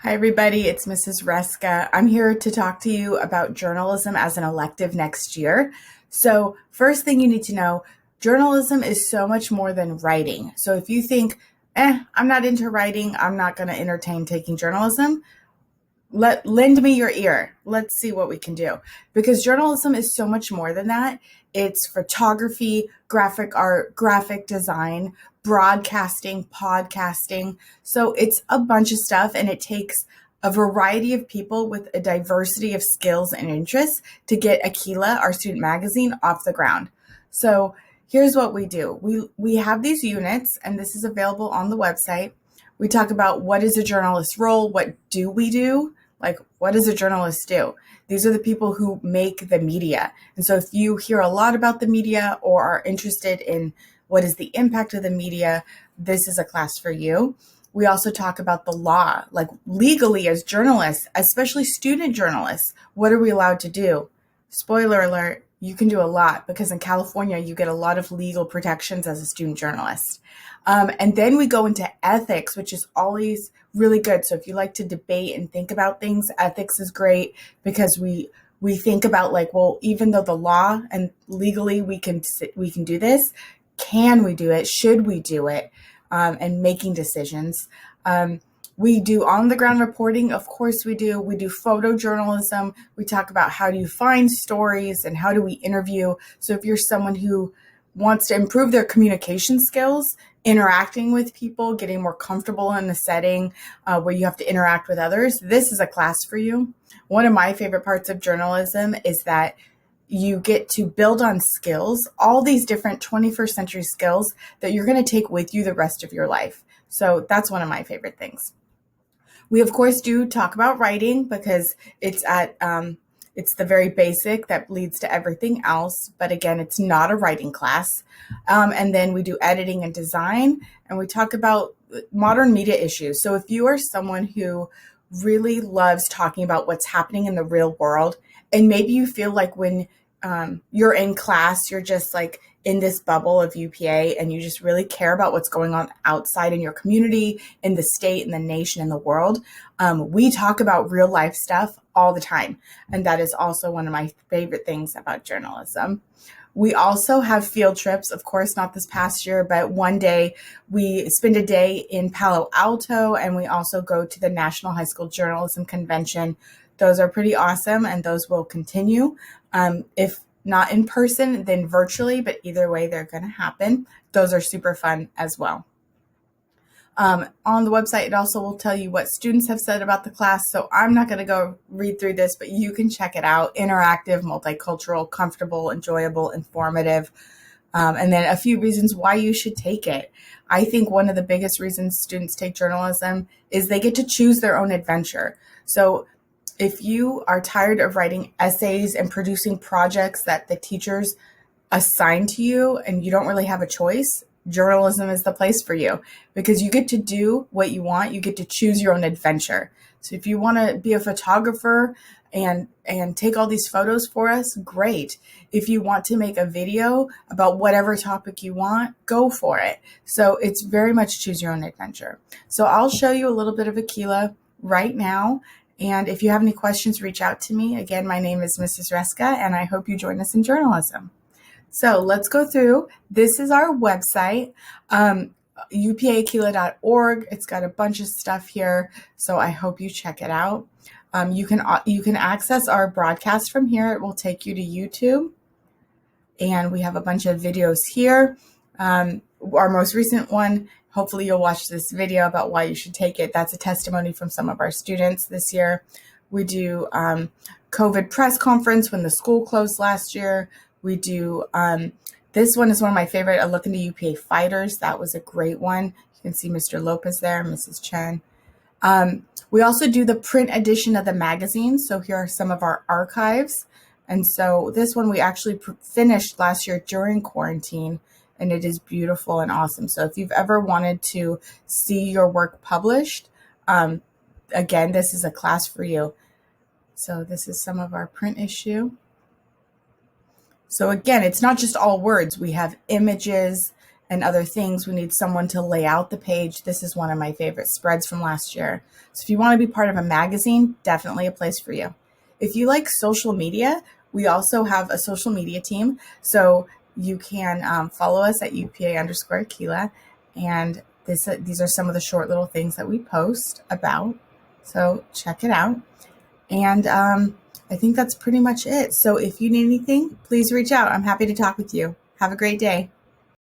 Hi, everybody. It's Mrs. Reska. I'm here to talk to you about journalism as an elective next year. So, first thing you need to know, journalism is so much more than writing. So, if you think, I'm not into writing, I'm not going to entertain taking journalism, lend me your ear. Let's see what we can do. Because journalism is so much more than that. It's photography, graphic art, graphic design, broadcasting, podcasting. So it's a bunch of stuff, and it takes a variety of people with a diversity of skills and interests to get Aquila, our student magazine, off the ground. So here's what we do. We have these units, and this is available on the website. We talk about what is a journalist's role, what do we do, like, what does a journalist do? These are the people who make the media. And so if you hear a lot about the media or are interested in what is the impact of the media, this is a class for you. We also talk about the law, like legally as journalists, especially student journalists, what are we allowed to do? Spoiler alert, you can do a lot because in California, you get a lot of legal protections as a student journalist. And then we go into ethics, which is always really good. So if you like to debate and think about things, ethics is great because we think about like, well, even though the law and legally we can do this, can we do it? Should we do it? And making decisions. We do on-the-ground reporting. Of course we do. We do photojournalism. We talk about how do you find stories and how do we interview. So if you're someone who wants to improve their communication skills, interacting with people, getting more comfortable in a setting where you have to interact with others, this is a class for you. One of my favorite parts of journalism is that you get to build on skills, all these different 21st century skills that you're going to take with you the rest of your life. So that's one of my favorite things. We, of course, do talk about writing because it's the very basic that leads to everything else. But again, it's not a writing class. And then we do editing and design, and we talk about modern media issues. So if you are someone who really loves talking about what's happening in the real world, and maybe you feel like when you're in class, you're just like in this bubble of UPA and you just really care about what's going on outside in your community, in the state, in the nation, in the world. We talk about real life stuff all the time. And that is also one of my favorite things about journalism. We also have field trips, of course, not this past year, but one day we spend a day in Palo Alto, and we also go to the National High School Journalism Convention. Those are pretty awesome, and those will continue. If not in person, then virtually, but either way, they're going to happen. Those are super fun as well. On the website, it also will tell you what students have said about the class. So I'm not going to go read through this, but you can check it out. Interactive, multicultural, comfortable, enjoyable, informative. And then a few reasons why you should take it. I think one of the biggest reasons students take journalism is they get to choose their own adventure. So if you are tired of writing essays and producing projects that the teachers assign to you and you don't really have a choice, journalism is the place for you because you get to do what you want. You get to choose your own adventure. So if you want to be a photographer and take all these photos for us, great. If you want to make a video about whatever topic you want, go for it. So it's very much choose your own adventure. So I'll show you a little bit of Aquila right now. And if you have any questions, reach out to me. Again, my name is Mrs. Reska, and I hope you join us in journalism. So let's go through. This is our website, upaaquila.org. It's got a bunch of stuff here, so I hope you check it out. You can access our broadcast from here. It will take you to YouTube, and we have a bunch of videos here. Our most recent one, hopefully you'll watch this video about why you should take it. That's a testimony from some of our students this year. We do COVID press conference when the school closed last year. We do, this one is one of my favorite, a look into UPA fighters. That was a great one. You can see Mr. Lopez there, Mrs. Chen. We also do the print edition of the magazine. So here are some of our archives. And so this one we actually finished last year during quarantine, and it is beautiful and awesome. So if you've ever wanted to see your work published, again, this is a class for you. So this is some of our print issue. So again, it's not just all words. We have images and other things, we need someone to lay out the page. This is one of my favorite spreads from last year. So if you want to be part of a magazine, definitely a place for you. If you like social media, we also have a social media team. So you can follow us at UPA_Aquila. And these are some of the short little things that we post about. So check it out. And I think that's pretty much it. So if you need anything, please reach out. I'm happy to talk with you. Have a great day.